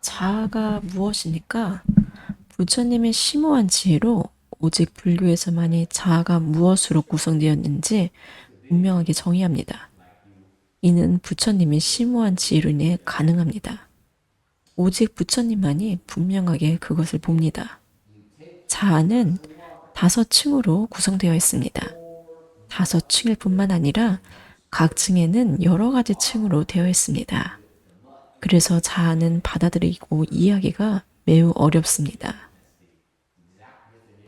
자아가 무엇입니까? 부처님의 심오한 지혜로 오직 불교에서만이 자아가 무엇으로 구성되었는지 분명하게 정의합니다. 이는 부처님의 심오한 지혜로 인해 가능합니다. 오직 부처님만이 분명하게 그것을 봅니다. 자아는 5층으로 구성되어 있습니다. 5층일 뿐만 아니라 각 층에는 여러 가지 층으로 되어 있습니다. 그래서 자아는 받아들이고 이해하기가 매우 어렵습니다.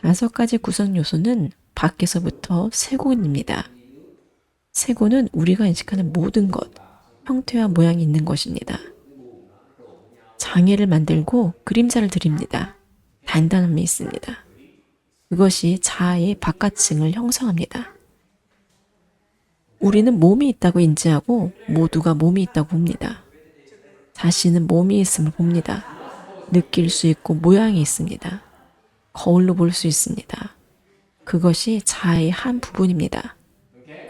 5가지 구성 요소는 밖에서부터 세곤입니다. 세곤은 우리가 인식하는 모든 것, 형태와 모양이 있는 것입니다. 장애를 만들고 그림자를 드립니다. 단단함이 있습니다. 그것이 자아의 바깥층을 형성합니다. 우리는 몸이 있다고 인지하고 모두가 몸이 있다고 봅니다. 자신은 몸이 있음을 봅니다. 느낄 수 있고 모양이 있습니다. 거울로 볼 수 있습니다. 그것이 자아의 한 부분입니다.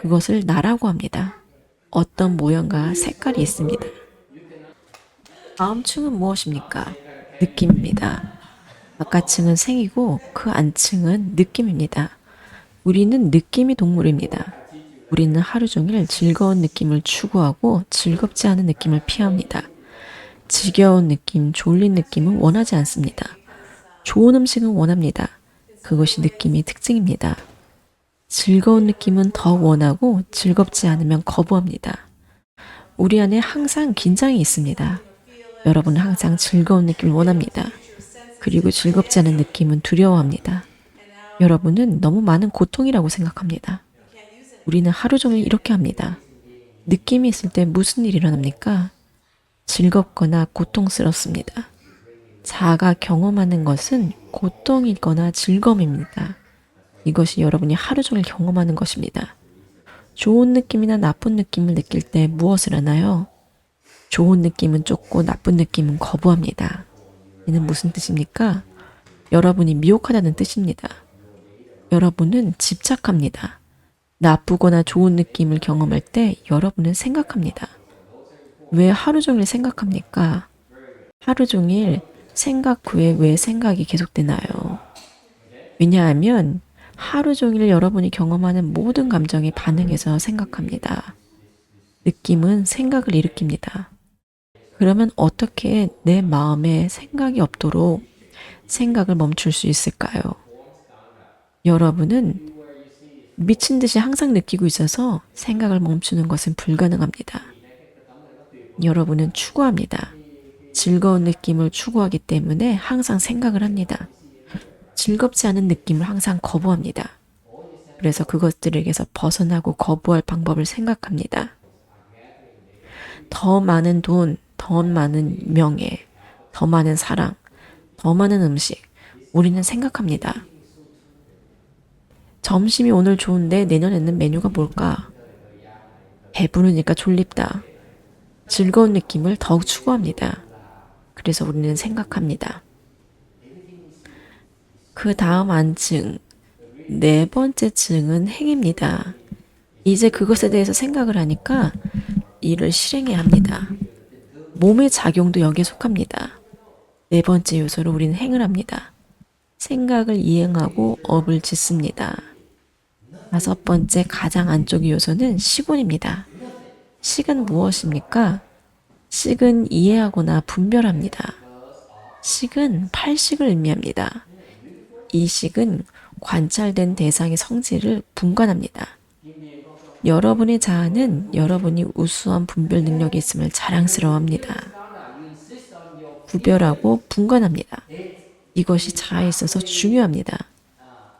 그것을 나라고 합니다. 어떤 모양과 색깔이 있습니다. 다음 층은 무엇입니까? 느낌입니다. 바깥층은 생이고 그 안층은 느낌입니다. 우리는 느낌이 동물입니다. 우리는 하루 종일 즐거운 느낌을 추구하고 즐겁지 않은 느낌을 피합니다. 지겨운 느낌, 졸린 느낌은 원하지 않습니다. 좋은 음식은 원합니다. 그것이 느낌의 특징입니다. 즐거운 느낌은 더 원하고 즐겁지 않으면 거부합니다. 우리 안에 항상 긴장이 있습니다. 여러분은 항상 즐거운 느낌을 원합니다. 그리고 즐겁지 않은 느낌은 두려워합니다. 여러분은 너무 많은 고통이라고 생각합니다. 우리는 하루 종일 이렇게 합니다. 느낌이 있을 때 무슨 일이 일어납니까? 즐겁거나 고통스럽습니다. 자아가 경험하는 것은 고통이거나 즐거움입니다. 이것이 여러분이 하루 종일 경험하는 것입니다. 좋은 느낌이나 나쁜 느낌을 느낄 때 무엇을 하나요? 좋은 느낌은 쫓고 나쁜 느낌은 거부합니다. 이는 무슨 뜻입니까? 여러분이 미혹하다는 뜻입니다. 여러분은 집착합니다. 나쁘거나 좋은 느낌을 경험할 때 여러분은 생각합니다. 왜 하루 종일 생각합니까? 하루 종일 생각 후에 왜 생각이 계속되나요? 왜냐하면 하루 종일 여러분이 경험하는 모든 감정에 반응해서 생각합니다. 느낌은 생각을 일으킵니다. 그러면 어떻게 내 마음에 생각이 없도록 생각을 멈출 수 있을까요? 여러분은 미친 듯이 항상 느끼고 있어서 생각을 멈추는 것은 불가능합니다. 여러분은 추구합니다. 즐거운 느낌을 추구하기 때문에 항상 생각을 합니다. 즐겁지 않은 느낌을 항상 거부합니다. 그래서 그것들에게서 벗어나고 거부할 방법을 생각합니다. 더 많은 돈, 더 많은 명예, 더 많은 사랑, 더 많은 음식, 우리는 생각합니다. 점심이 오늘 좋은데 내년에는 메뉴가 뭘까? 배부르니까 졸립다. 즐거운 느낌을 더욱 추구합니다. 그래서 우리는 생각합니다. 그 다음 안층, 4번째 층은 행입니다. 이제 그것에 대해서 생각을 하니까 이를 실행해야 합니다. 몸의 작용도 여기에 속합니다. 4번째 요소로 우리는 행을 합니다. 생각을 이행하고 업을 짓습니다. 5번째 가장 안쪽의 요소는 식운입니다. 식은 무엇입니까? 식은 이해하거나 분별합니다. 식은 팔식을 의미합니다. 이 식은 관찰된 대상의 성질을 분간합니다. 여러분의 자아는 여러분이 우수한 분별 능력이 있음을 자랑스러워합니다. 구별하고 분간합니다. 이것이 자아에 있어서 중요합니다.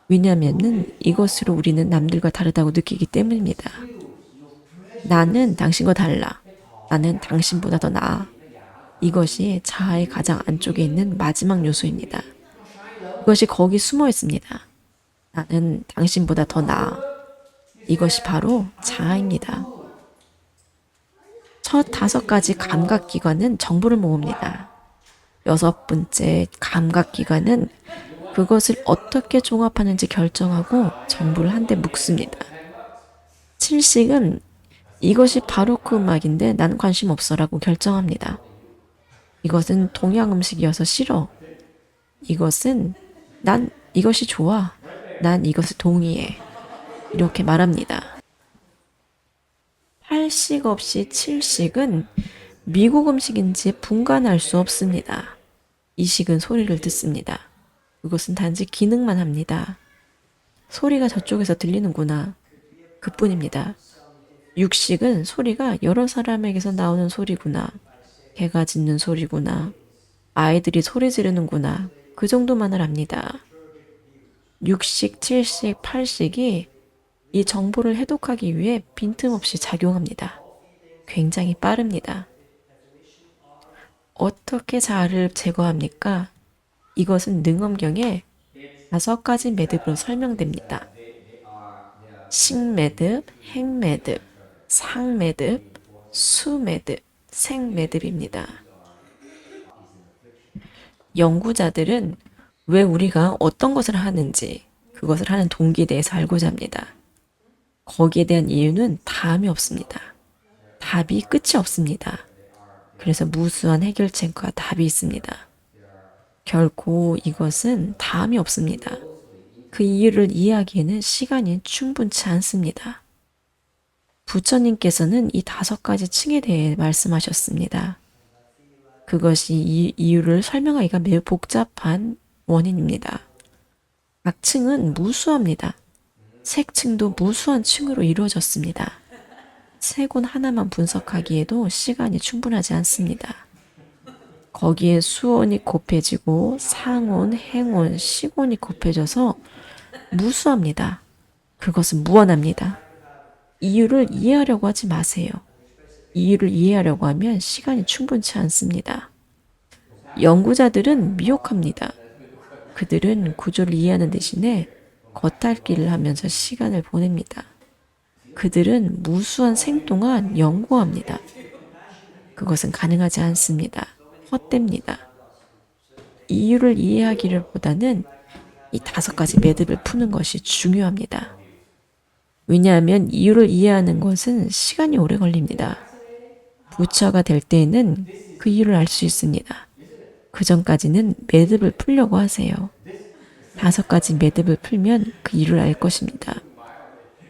왜냐하면 이것으로 우리는 남들과 다르다고 느끼기 때문입니다. 나는 당신과 달라. 나는 당신보다 더 나아. 이것이 자아의 가장 안쪽에 있는 마지막 요소입니다. 이것이 거기 숨어 있습니다. 나는 당신보다 더 나아. 이것이 바로 자아입니다. 첫 5가지 감각기관은 정보를 모읍니다. 6번째 감각기관은 그것을 어떻게 종합하는지 결정하고 정보를 한데 묶습니다. 7식은 이것이 바로 그 음악인데 난 관심 없어라고 결정합니다. 이것은 동양 음식이어서 싫어. 이것은 난 이것이 좋아. 난 이것을 동의해. 이렇게 말합니다. 8식 없이 7식은 미국 음식인지 분간할 수 없습니다. 이 식은 소리를 듣습니다. 그것은 단지 기능만 합니다. 소리가 저쪽에서 들리는구나. 그뿐입니다. 육식은 소리가 여러 사람에게서 나오는 소리구나. 개가 짖는 소리구나. 아이들이 소리 지르는구나. 그 정도만을 압니다. 육식, 칠식, 팔식이 이 정보를 해독하기 위해 빈틈없이 작용합니다. 굉장히 빠릅니다. 어떻게 자아를 제거합니까? 이것은 능엄경에 5가지 매듭으로 설명됩니다. 식매듭, 행매듭, 상매듭, 수매듭, 생매듭입니다. 연구자들은 왜 우리가 어떤 것을 하는지 그것을 하는 동기에 대해서 알고자 합니다. 거기에 대한 이유는 다음이 없습니다. 답이 끝이 없습니다. 그래서 무수한 해결책과 답이 있습니다. 결코 이것은 다음이 없습니다. 그 이유를 이해하기에는 시간이 충분치 않습니다. 부처님께서는 이 5가지 층에 대해 말씀하셨습니다. 그것이 이 이유를 설명하기가 매우 복잡한 원인입니다. 각 층은 무수합니다. 색층도 무수한 층으로 이루어졌습니다. 색온 하나만 분석하기에도 시간이 충분하지 않습니다. 거기에 수온이 곱해지고 상온, 행온, 식온이 곱해져서 무수합니다. 그것은 무한합니다. 이유를 이해하려고 하지 마세요. 이유를 이해하려고 하면 시간이 충분치 않습니다. 연구자들은 미혹합니다. 그들은 구조를 이해하는 대신에 겉핥기를 하면서 시간을 보냅니다. 그들은 무수한 생 동안 연구합니다. 그것은 가능하지 않습니다. 헛됩니다. 이유를 이해하기를 보다는 이 5가지 매듭을 푸는 것이 중요합니다. 왜냐하면 이유를 이해하는 것은 시간이 오래 걸립니다. 부처가 될 때에는 그 이유를 알 수 있습니다. 그 전까지는 매듭을 풀려고 하세요. 5가지 매듭을 풀면 그 이유를 알 것입니다.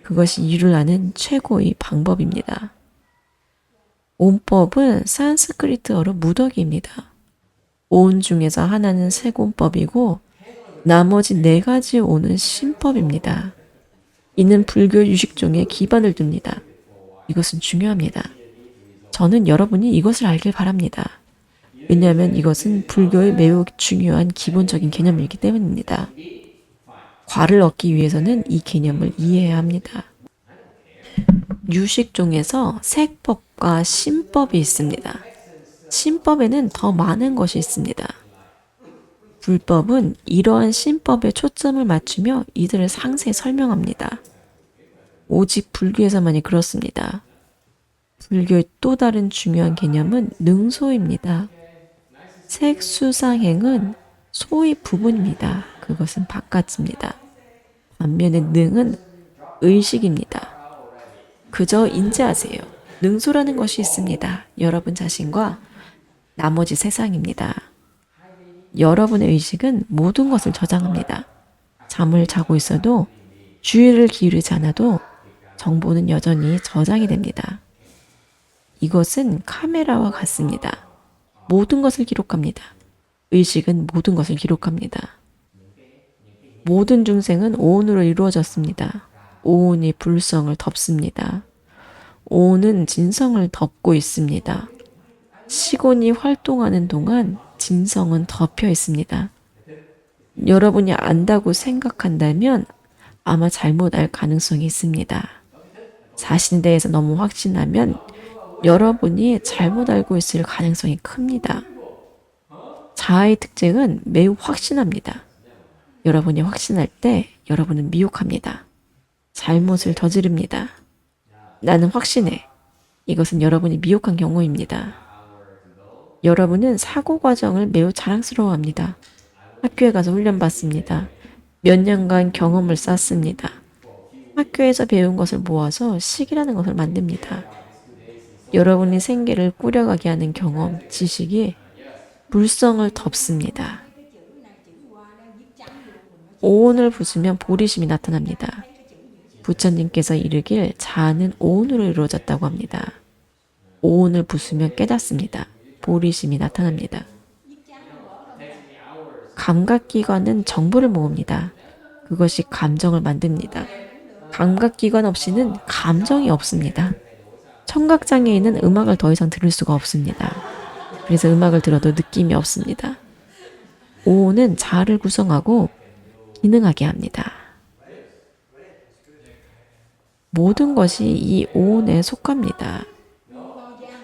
그것이 이유를 아는 최고의 방법입니다. 온법은 산스크리트어로 무더기입니다. 온 중에서 하나는 세곤법이고 나머지 4가지 온은 신법입니다. 이는 불교 유식종에 기반을 둡니다. 이것은 중요합니다. 저는 여러분이 이것을 알길 바랍니다. 왜냐하면 이것은 불교의 매우 중요한 기본적인 개념이기 때문입니다. 과를 얻기 위해서는 이 개념을 이해해야 합니다. 유식종에서 색법과 신법이 있습니다. 신법에는 더 많은 것이 있습니다. 불법은 이러한 신법에 초점을 맞추며 이들을 상세히 설명합니다. 오직 불교에서만이 그렇습니다. 불교의 또 다른 중요한 개념은 능소입니다. 색수상행은 소의 부분입니다. 그것은 바깥입니다. 반면에 능은 의식입니다. 그저 인지하세요. 능소라는 것이 있습니다. 여러분 자신과 나머지 세상입니다. 여러분의 의식은 모든 것을 저장합니다. 잠을 자고 있어도 주의를 기울이지 않아도 정보는 여전히 저장이 됩니다. 이것은 카메라와 같습니다. 모든 것을 기록합니다. 의식은 모든 것을 기록합니다. 모든 중생은 오온으로 이루어졌습니다. 오온이 불성을 덮습니다. 오온은 진성을 덮고 있습니다. 시곤이 활동하는 동안 진성은 덮여 있습니다. 여러분이 안다고 생각한다면 아마 잘못 알 가능성이 있습니다. 자신에 대해서 너무 확신하면 여러분이 잘못 알고 있을 가능성이 큽니다. 자아의 특징은 매우 확신합니다. 여러분이 확신할 때 여러분은 미혹합니다. 잘못을 저지릅니다. 나는 확신해. 이것은 여러분이 미혹한 경우입니다. 여러분은 사고 과정을 매우 자랑스러워합니다. 학교에 가서 훈련받습니다. 몇 년간 경험을 쌓습니다. 학교에서 배운 것을 모아서 식이라는 것을 만듭니다. 여러분이 생계를 꾸려가게 하는 경험, 지식이 불성을 덮습니다. 오온을 부수면 보리심이 나타납니다. 부처님께서 이르길 자아는 오온으로 이루어졌다고 합니다. 오온을 부수면 깨닫습니다. 보리심이 나타납니다. 감각기관은 정보를 모읍니다. 그것이 감정을 만듭니다. 감각기관 없이는 감정이 없습니다. 청각장애인은 음악을 더 이상 들을 수가 없습니다. 그래서 음악을 들어도 느낌이 없습니다. 오온은 자아를 구성하고 기능하게 합니다. 모든 것이 이 오온에 속합니다.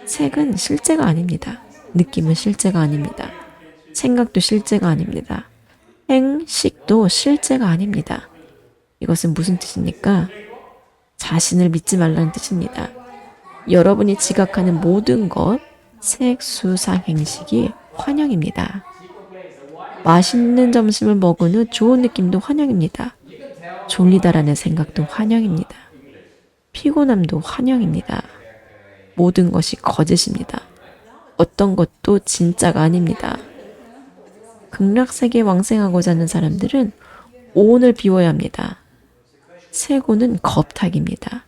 색은 실제가 아닙니다. 느낌은 실제가 아닙니다. 생각도 실제가 아닙니다. 행식도 실제가 아닙니다. 이것은 무슨 뜻입니까? 자신을 믿지 말라는 뜻입니다. 여러분이 지각하는 모든 것, 색, 수, 상, 행식이 환영입니다. 맛있는 점심을 먹은 후 좋은 느낌도 환영입니다. 졸리다라는 생각도 환영입니다. 피곤함도 환영입니다. 모든 것이 거짓입니다. 어떤 것도 진짜가 아닙니다. 극락세계에 왕생하고자 하는 사람들은 오온을 비워야 합니다. 세고는 겁탁입니다.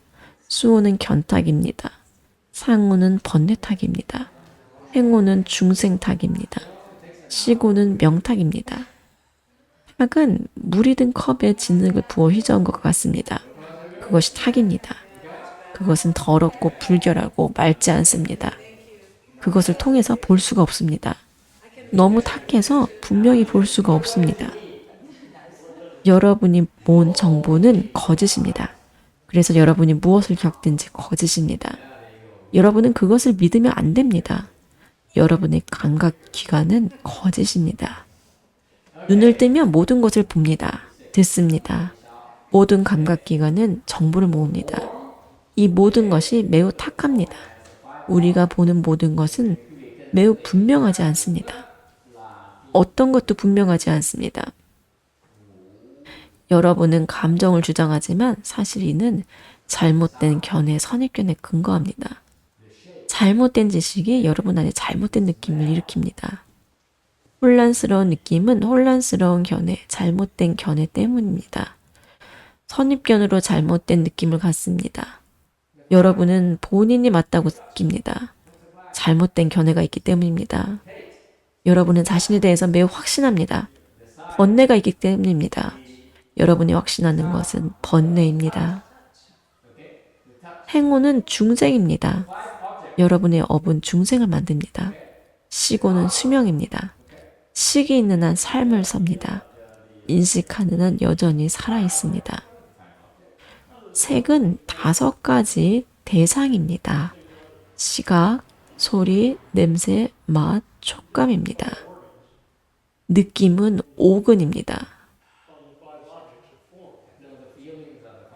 수호는 견탁입니다. 상호는 번뇌탁입니다. 행호는 중생탁입니다. 시고는 명탁입니다. 탁은 물이 든 컵에 진흙을 부어 휘저은 것 같습니다. 그것이 탁입니다. 그것은 더럽고 불결하고 맑지 않습니다. 그것을 통해서 볼 수가 없습니다. 너무 탁해서 분명히 볼 수가 없습니다. 여러분이 모은 정보는 거짓입니다. 그래서 여러분이 무엇을 겪든지 거짓입니다. 여러분은 그것을 믿으면 안 됩니다. 여러분의 감각기관은 거짓입니다. 눈을 뜨면 모든 것을 봅니다. 듣습니다. 모든 감각기관은 정보를 모읍니다. 이 모든 것이 매우 탁합니다. 우리가 보는 모든 것은 매우 분명하지 않습니다. 어떤 것도 분명하지 않습니다. 여러분은 감정을 주장하지만 사실 이는 잘못된 견해, 선입견에 근거합니다. 잘못된 지식이 여러분 안에 잘못된 느낌을 일으킵니다. 혼란스러운 느낌은 혼란스러운 견해, 잘못된 견해 때문입니다. 선입견으로 잘못된 느낌을 갖습니다. 여러분은 본인이 맞다고 느낍니다. 잘못된 견해가 있기 때문입니다. 여러분은 자신에 대해서 매우 확신합니다. 번뇌가 있기 때문입니다. 여러분이 확신하는 것은 번뇌입니다. 행호는 중생입니다. 여러분의 업은 중생을 만듭니다. 시고는 수명입니다. 식이 있는 한 삶을 삽니다. 인식하는 한 여전히 살아있습니다. 색은 5가지 대상입니다. 시각, 소리, 냄새, 맛, 촉감입니다. 느낌은 5근입니다.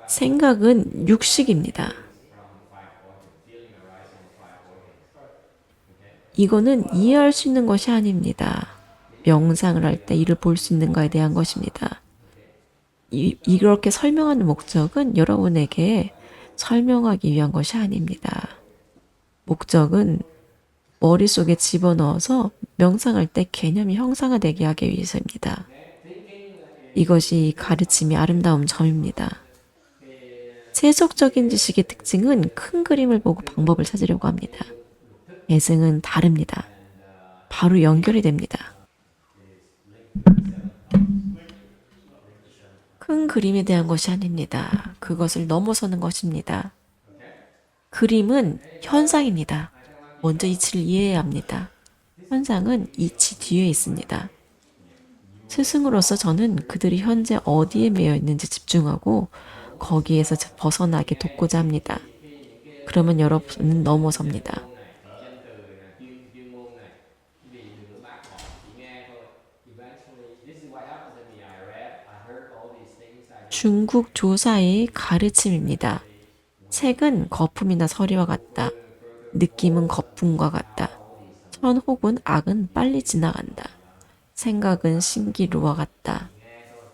생각은 육식입니다. 이거는 이해할 수 있는 것이 아닙니다. 명상을 할 때 이를 볼 수 있는가에 대한 것입니다. 이렇게 설명하는 목적은 여러분에게 설명하기 위한 것이 아닙니다. 목적은 머릿속에 집어넣어서 명상할 때 개념이 형상화되게 하기 위해서입니다. 이것이 가르침의 아름다운 점입니다. 세속적인 지식의 특징은 큰 그림을 보고 방법을 찾으려고 합니다. 예승은 다릅니다. 바로 연결이 됩니다. 큰 그림에 대한 것이 아닙니다. 그것을 넘어서는 것입니다. 그림은 현상입니다. 먼저 이치를 이해해야 합니다. 현상은 이치 뒤에 있습니다. 스승으로서 저는 그들이 현재 어디에 매여 있는지 집중하고 거기에서 벗어나게 돕고자 합니다. 그러면 여러분은 넘어섭니다. 중국 조사의 가르침입니다. 색은 거품이나 서리와 같다. 느낌은 거품과 같다. 선혹은 악은 빨리 지나간다. 생각은 신기루와 같다.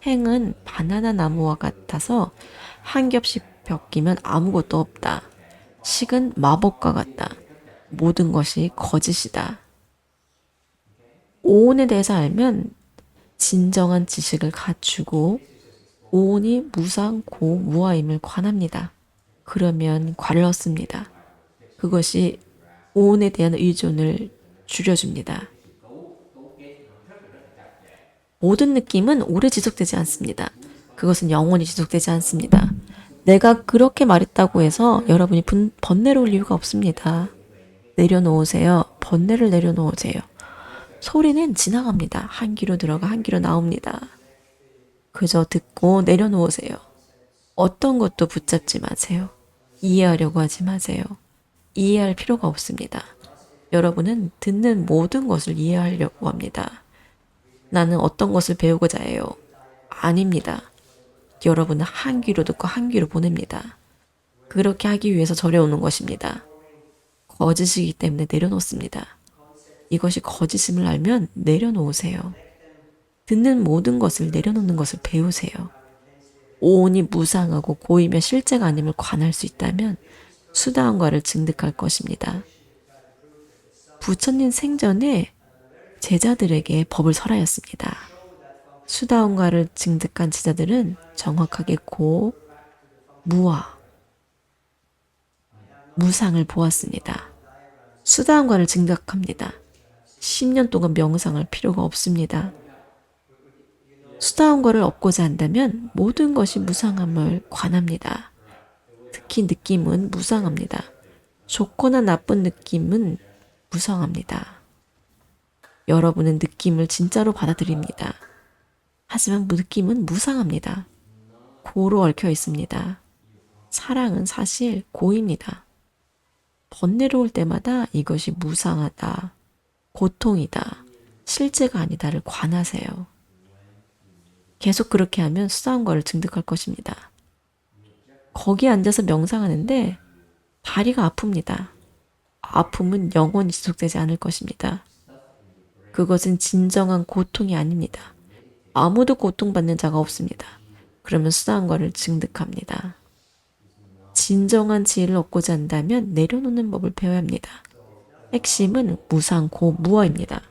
행은 바나나 나무와 같아서 한 겹씩 벗기면 아무것도 없다. 식은 마법과 같다. 모든 것이 거짓이다. 오온에 대해서 알면 진정한 지식을 갖추고 오온이 무상고무아임을 관합니다. 그러면 관을 얻습니다. 그것이 오온에 대한 의존을 줄여줍니다. 모든 느낌은 오래 지속되지 않습니다. 그것은 영원히 지속되지 않습니다. 내가 그렇게 말했다고 해서 여러분이 번뇌로울 이유가 없습니다. 내려놓으세요. 번뇌를 내려놓으세요. 소리는 지나갑니다. 한 귀로 들어가 한 귀로 나옵니다. 그저 듣고 내려놓으세요. 어떤 것도 붙잡지 마세요. 이해하려고 하지 마세요. 이해할 필요가 없습니다. 여러분은 듣는 모든 것을 이해하려고 합니다. 나는 어떤 것을 배우고자 해요. 아닙니다. 여러분은 한 귀로 듣고 한 귀로 보냅니다. 그렇게 하기 위해서 저려오는 것입니다. 거짓이기 때문에 내려놓습니다. 이것이 거짓임을 알면 내려놓으세요. 듣는 모든 것을 내려놓는 것을 배우세요. 오온이 무상하고 고이며 실제가 아님을 관할 수 있다면 수다원과를 증득할 것입니다. 부처님 생전에 제자들에게 법을 설하였습니다. 수다원과를 증득한 제자들은 정확하게 고, 무와, 무상을 보았습니다. 수다원과를 증득합니다. 10년 동안 명상할 필요가 없습니다. 수다원과를 얻고자 한다면 모든 것이 무상함을 관합니다. 특히 느낌은 무상합니다. 좋거나 나쁜 느낌은 무상합니다. 여러분은 느낌을 진짜로 받아들입니다. 하지만 느낌은 무상합니다. 고로 얽혀 있습니다. 사랑은 사실 고입니다. 번뇌로울 때마다 이것이 무상하다, 고통이다, 실제가 아니다를 관하세요. 계속 그렇게 하면 수다원과를 증득할 것입니다. 거기에 앉아서 명상하는데 다리가 아픕니다. 아픔은 영원히 지속되지 않을 것입니다. 그것은 진정한 고통이 아닙니다. 아무도 고통받는 자가 없습니다. 그러면 수다원과를 증득합니다. 진정한 지혜를 얻고자 한다면 내려놓는 법을 배워야 합니다. 핵심은 무상고무어입니다.